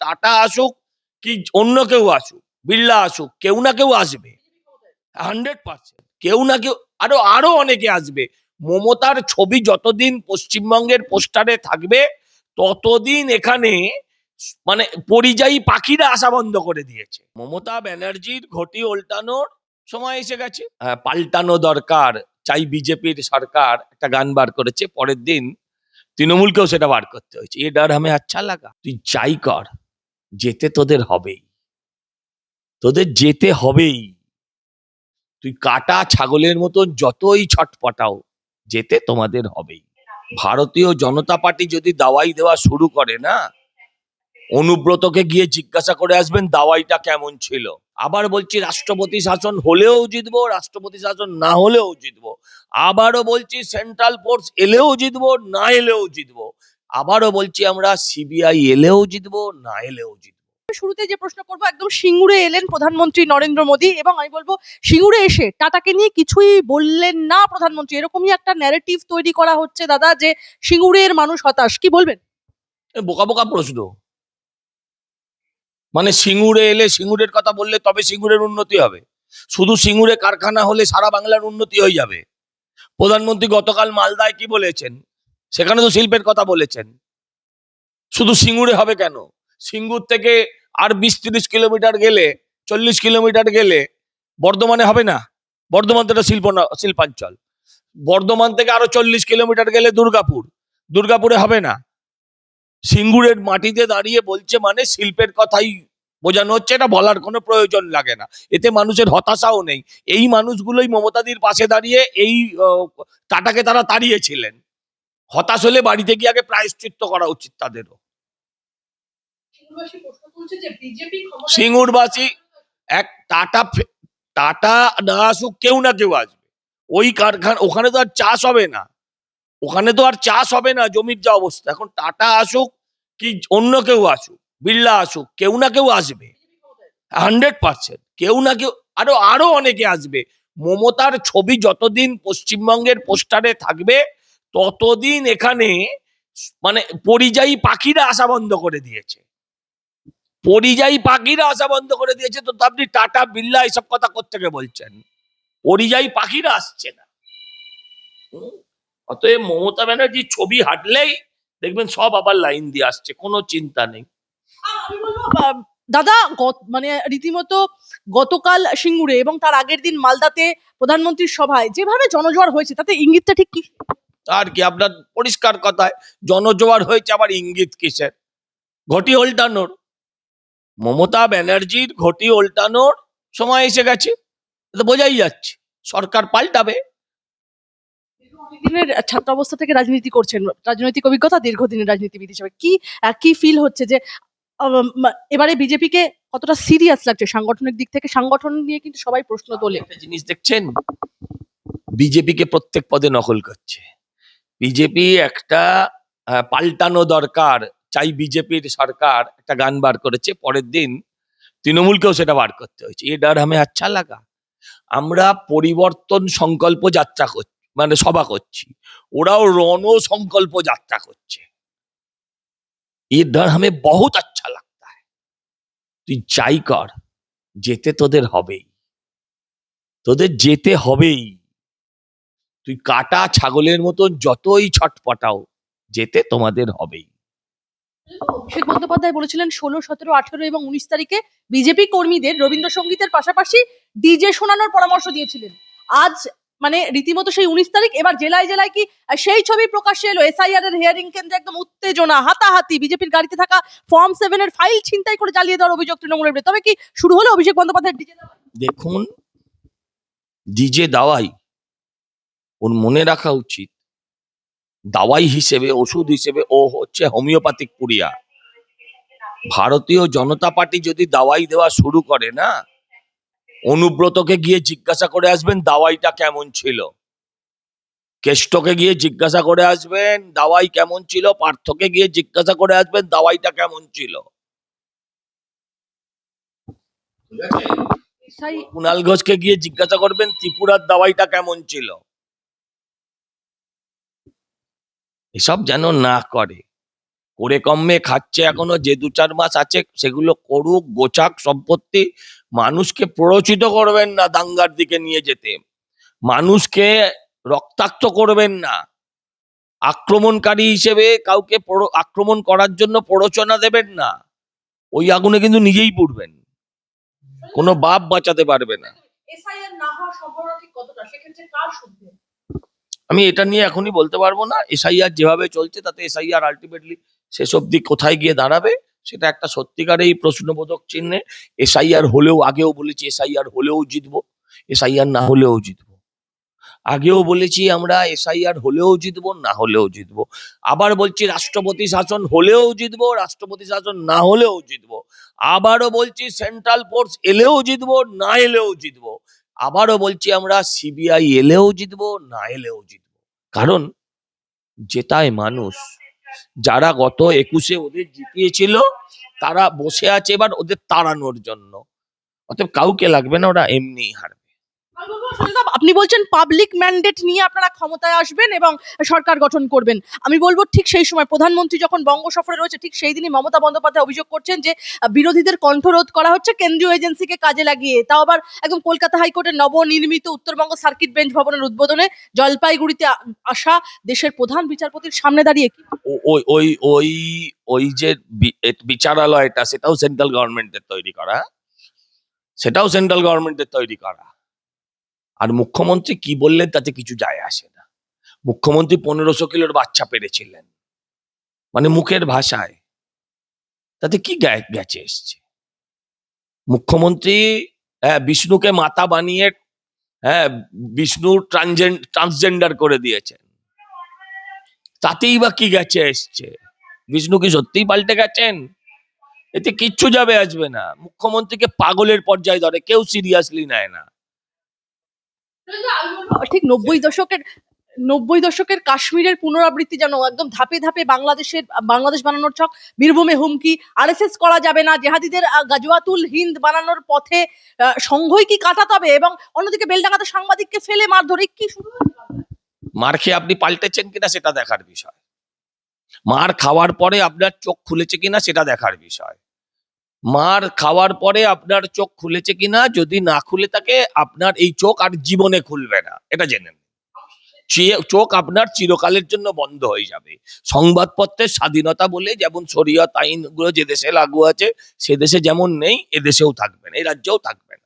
Tata আসুক কি অন্য কেউ আসুক, বিড়লা আসুক, কেউ না কেউ আসবে 100%। কেউ না কেউ, আরো আরো অনেকে আসবে। মমতার ছবি যতদিন পশ্চিমবঙ্গের পোস্টারে থাকবে ততদিন এখানে মানে পরিযায়ী পাখিরা আসা বন্ধ করে দিয়েছে। মমতা ব্যানার্জির ঘটি উল্টানোর সময় এসে গেছে। পাল্টানো দরকার, চাই বিজেপির সরকার, একটা গান বার করেছে। পরের দিন তৃণমূলকেও সেটা বার করতে হয়েছে। এ ডার হামে আচ্ছা লাগা। তুই চাই কর, যেতে তোদের হবেই, তোদের যেতে হবেই। তুই কাটা ছাগলের মতন যতই ছটপটাও, যেতে তোমাদের হবেই। ভারতীয় জনতা পার্টি যদি দাওয়াই দেওয়া শুরু করে না, অনুব্রতকে গিয়ে জিজ্ঞাসা করে আসবেন দাওয়াইটা কেমন ছিল। আবার বলছি, রাষ্ট্রপতি শাসন হলেও জিতবো, রাষ্ট্রপতি শাসন না হলেও জিতবো। আবারও বলছি, সেন্ট্রাল ফোর্স এলেও জিতবো, না এলেও জিতবো। আবারও বলছি, আমরা সিবিআই এলেও জিতবো, না এলেও জিতবো। শুরুতে যে প্রশ্ন করবো, একদম সিঙ্গুরে এলেন প্রধানমন্ত্রী নরেন্দ্র মোদী এবং আমি বলবো সিঙ্গুরে এসে টাটাকে নিয়ে কিছুই বললেন না প্রধানমন্ত্রী, এরকমই একটা ন্যারেটিভ তৈরি করা হচ্ছে দাদা, যে সিঙ্গুরের মানুষ হতাশ। কি বলবেন? বোকা বোকা প্রশ্ন। মানে সিঙ্গুরে এলে সিঙ্গুরের কথা বললে তবে সিঙ্গুরের উন্নতি হবে? শুধু সিঙ্গুরে কারখানা হলে সারা বাংলার উন্নতি হয়ে যাবে? প্রধানমন্ত্রী গতকাল মালদায় কি বলেছেন? সেখানে তো শিল্পের কথা বলেছেন। শুধু সিঙ্গুরে হবে কেন? সিঙ্গুর থেকে আর 20-30 কিলোমিটার গেলে, 40 কিলোমিটার গেলে বর্ধমানে হবে না? বর্ধমান তো একটা শিল্পাঞ্চল। বর্ধমান থেকে আরো 40 কিলোমিটার গেলে দুর্গাপুর, দুর্গাপুরে হবে না? সিঙ্গুরের মাটিতে দাঁড়িয়ে বলছে মানে শিল্পের কথাই বোঝানো হচ্ছে। এটা বলার কোনো প্রয়োজন লাগে না, এতে মানুষের হতাশাও নেই। এই মানুষগুলোই মমতাদির পাশে দাঁড়িয়ে এই টাটাকে তারা তাড়িয়েছিলেন। হতাশ হলে বাড়িতে গিয়ে আগে প্রায়শ্চিত্ত করা উচিত তাদেরও। সিঙ্গুরবাসী এক টাটা না আসুক, কেউ না কেউ আসবে। ওই কারখানা, ওখানে তো আর চাষ হবে না, ওখানে তো আর চাষ হবে না। জমির যা অবস্থা এখন, টাটা আসুক কি অন্য কেউ আসুক, বিড়লা আসুক, কেউ না কেউ আসবে 100%। কেউ না কেউ, আরো আরো অনেকে আসবে। মমতার ছবি যতদিন পশ্চিমবঙ্গের পোস্টারে থাকবে ততদিন এখানে মানে পরিযায়ী পাখিরা আসা বন্ধ করে দিয়েছে। পরিযায়ী পাখিরা আসা বন্ধ করে দিয়েছে। তো আপনি টাটা বিড়লা এসব কথা কোত্থেকে বলছেন? পরিযায়ী পাখিরা আসছে না। অতএব মমতা ব্যানার্জির ছবি হাঁটলেই দেখবেন সব আবার লাইন দিয়ে আসছে, কোনো চিন্তা নেই। দাদা, মানে রীতিমতো গতকাল সিঙ্গুরে এবং তার আগের দিন মালদাতে প্রধানমন্ত্রীর সভায় যেভাবে জনজোয়ার হয়েছে, তাতে ইঙ্গিতটা ঠিক কি? আর কি, আপনার পরিষ্কার কথায় জনজোয়ার হয়েছে, আবার ইঙ্গিত কিসের? ঘটি উল্টানোর। মমতা ব্যানার্জির ঘটি উল্টানোর সময় এসে গেছে। বোঝাই যাচ্ছে সরকার পাল্টাবে। দিনের ছাত্রাবস্থা থেকে রাজনীতি করছেন, রাজনৈতিক অভিজ্ঞতা, দীর্ঘদিনের রাজনীতিবিদ হিসেবে কি কি ফিল হচ্ছে যে এবারে বিজেপিকে কতটা সিরিয়াস লাগছে সাংগঠনিক দিক থেকে? সংগঠন নিয়ে কিন্তু সবাই প্রশ্ন তোলে। একটা জিনিস দেখছেন, বিজেপিকে প্রত্যেক পদে নকল করছে। বিজেপি একটা পাল্টানো দরকার, চাই বিজেপির সরকার, একটা গান বার করেছে। পরের দিন তৃণমূলকেও সেটা বার করতে হয়েছে। এ ডার হামে আচ্ছা লাগা। আমরা পরিবর্তন সংকল্প যাত্রা করছি, মানে সভা করছি, ওরাও রণ সংকল্প যাত্রা করছে। এ ডার হামে বহুত আচ্ছা লাগতা হ্যায়। তুই চাই কর, যেতে তোদের হবেই, তোদের যেতে হবেই। তুই কাটা ছাগলের মতন যতই ছটপটাও, যেতে তোমাদের হবেই। অভিষেক বন্দ্যোপাধ্যায় বলেছিলেন 16, 17, 18 এবং 19 তারিখে বিজেপি কর্মীদের রবীন্দ্রসঙ্গীতের পাশাপাশি ডিজে শোনানোর পরামর্শ দিয়েছিলেন। আজ মানে রীতিমতো সেই 19 তারিখ, এবার জেলায় জেলায় কি সেই ছবি প্রকাশ্যে এলো? এসআইআর এর হিয়ারিং কেন্দ্রে একদম উত্তেজনা, হাতাহাতি, বিজেপির গাড়িতে থাকা ফর্ম 7 এর ফাইল ছিনতাই করে জ্বালিয়ে দেওয়ার অভিযোগ তৃণমূলের বিরুদ্ধে। তবে কি শুরু হলো অভিষেক বন্দ্যোপাধ্যায়ের ডিজে দাওয়াই? দেখুন, ডিজে দাওয়াই ওর মনে রাখা উচিত, দাওয়াই হিসেবে, ওষুধ হিসেবে ও হচ্ছে হোমিওপ্যাথিক পুড়িয়া। ভারতীয় জনতা পার্টি যদি দাওয়াই দেওয়া শুরু করে না, অনুব্রতকে গিয়ে জিজ্ঞাসা করে আসবেন দাওয়াইটা কেমন ছিল, কেষ্টকে গিয়ে জিজ্ঞাসা করে আসবেন দাওয়াই কেমন ছিল, পার্থকে গিয়ে জিজ্ঞাসা করে আসবেন দাওয়াইটা কেমন ছিল। কুণাল ঘোষকে গিয়ে জিজ্ঞাসা করবেন ত্রিপুরার দাওয়াইটা কেমন ছিল। এসব যেন না করে। করে কমে খাচ্ছে, এখনো যে 2-4 মাস আছে সেগুলো করুক, গোছাক সম্পত্তি। মানুষকে প্ররোচিত করবেন না দাঙ্গার দিকে নিয়ে যেতে, মানুষকে রক্তাক্ত করবেন না, আক্রমণকারী হিসেবে কাউকে আক্রমণ করার জন্য প্ররোচনা দেবেন না। ওই আগুনে কিন্তু নিজেই পুড়বেন, কোনো বাপ বাঁচাতে পারবে না। এসআইআর না হওয়ার সম্ভাবনা ঠিক কতটা, সেক্ষেত্রে কার শুদ্ধ? আমি এটা নিয়ে এখনই বলতে পারবো না। এসআইআর যেভাবে চলছে তাতে এসআইআর আলটিমেটলি শেষ অব্দি কোথায় গিয়ে দাঁড়াবে সেটা একটা সত্যিকারেই প্রশ্নবোধক চিহ্নে। এসআইআর হলেও, আগেও বলেছি এসআইআর হলেও জিতবো, এসআইআর না হলেও জিতবো। আগেও বলেছি আমরা এসআইআর হলেও জিতবো, না হলেও জিতবো। আবার বলছি রাষ্ট্রপতি শাসন হলেও জিতবো, রাষ্ট্রপতি শাসন না হলেও জিতবো। আবারও বলছি সেন্ট্রাল ফোর্স এলেও জিতবো, না এলেও জিতবো। আবারও বলছি আমরা সিবিআই এলেও জিতবো, না এলেও জিতবো। কারণ জেতায় মানুষ। যারা গত 21-এ ওদের জিতিয়েছিল তারা বসে আছে এবার ওদের তাড়ানোর জন্য। অতএব কাউকে লাগবে না, ওরা এমনি হারবে। আমি বলবো, সুনীলদা, আপনি বলছেন পাবলিক ম্যান্ডেট নিয়ে আপনারা ক্ষমতায় আসবেন এবং সরকার গঠন করবেন। আমি বলবো ঠিক সেই সময় প্রধানমন্ত্রী যখন বঙ্গ সফরে রয়েছে ঠিক সেই দিনই মমতা বন্দ্যোপাধ্যায় অভিযোগ করছেন যে বিরোধীদের কণ্ঠরোধ করা হচ্ছে কেন্দ্রীয় এজেন্সিকে কাজে লাগিয়ে, তাও আবার একদম কলকাতা হাইকোর্টের নবনির্মিত উত্তরবঙ্গ সার্কিট বেঞ্চ ভবনের উদ্বোধনে জলপাইগুড়িতে আসা দেশের প্রধান বিচারপতির সামনে দাঁড়িয়ে কি ওই ওই ওই ওই যে বিচারালয়টা সেটাও সেন্ট্রাল গভর্নমেন্টের তৈরি করা, সেটাও সেন্ট্রাল গভর্নমেন্টের তৈরি করা। আর মুখ্যমন্ত্রী কি বললেন তাতে কিছু যায় আসে না। মুখ্যমন্ত্রী 1500 কিলোর বাচ্চা পেরেছিলেন, মানে মুখের ভাষায়, তাতে কি গেছে এসছে। মুখ্যমন্ত্রী বিষ্ণুকে মাতা বানিয়ে বিষ্ণু ট্রান্সজেন্ডার করে দিয়েছেন, তাতেই বা কি গেছে এসছে। বিষ্ণু কি সত্যিই পাল্টে গেছেন? এতে কিচ্ছু যাবে আসবে না। মুখ্যমন্ত্রীকে পাগলের পর্যায়ে ধরে, কেউ সিরিয়াসলি নেয় না। ঠিক 90 দশকের কাশ্মীরের পুনরাবৃত্তি যেন একদম ধাপে ধাপে বাংলাদেশ বানানোর ছক। বীরভূমে হুমকি, আরএসএস করা যাবে না, জেহাদিদের গাজওয়াতুল হিন্দ বানানোর পথে সংঘই কি কাটাতে হবে, এবং অন্যদিকে বেলডাঙ্গাতে সাংবাদিককে ফেলে মারধর, এই কি শুরু হয়েছে? মার খেয়ে আপনি পাল্টেছেন কিনা সেটা দেখার বিষয়, মার খাওয়ার পরে আপনার চোখ খুলেছে কিনা সেটা দেখার বিষয়। মার খাওয়ার পরে আপনার চোখ খুলেছে কিনা, যদি না খুলে থাকে আপনার এই চোখ আর জীবনে খুলবে না, এটা জেনে নিন। চোখ আপনার চিরকালের জন্য বন্ধ হয়ে যাবে। সংবাদপত্রের স্বাধীনতা বলে যেমন শরিয়ত আইনগুলো যে দেশে লাগু আছে সে দেশে যেমন নেই, এদেশেও থাকবেন, এই রাজ্যেও থাকবেন।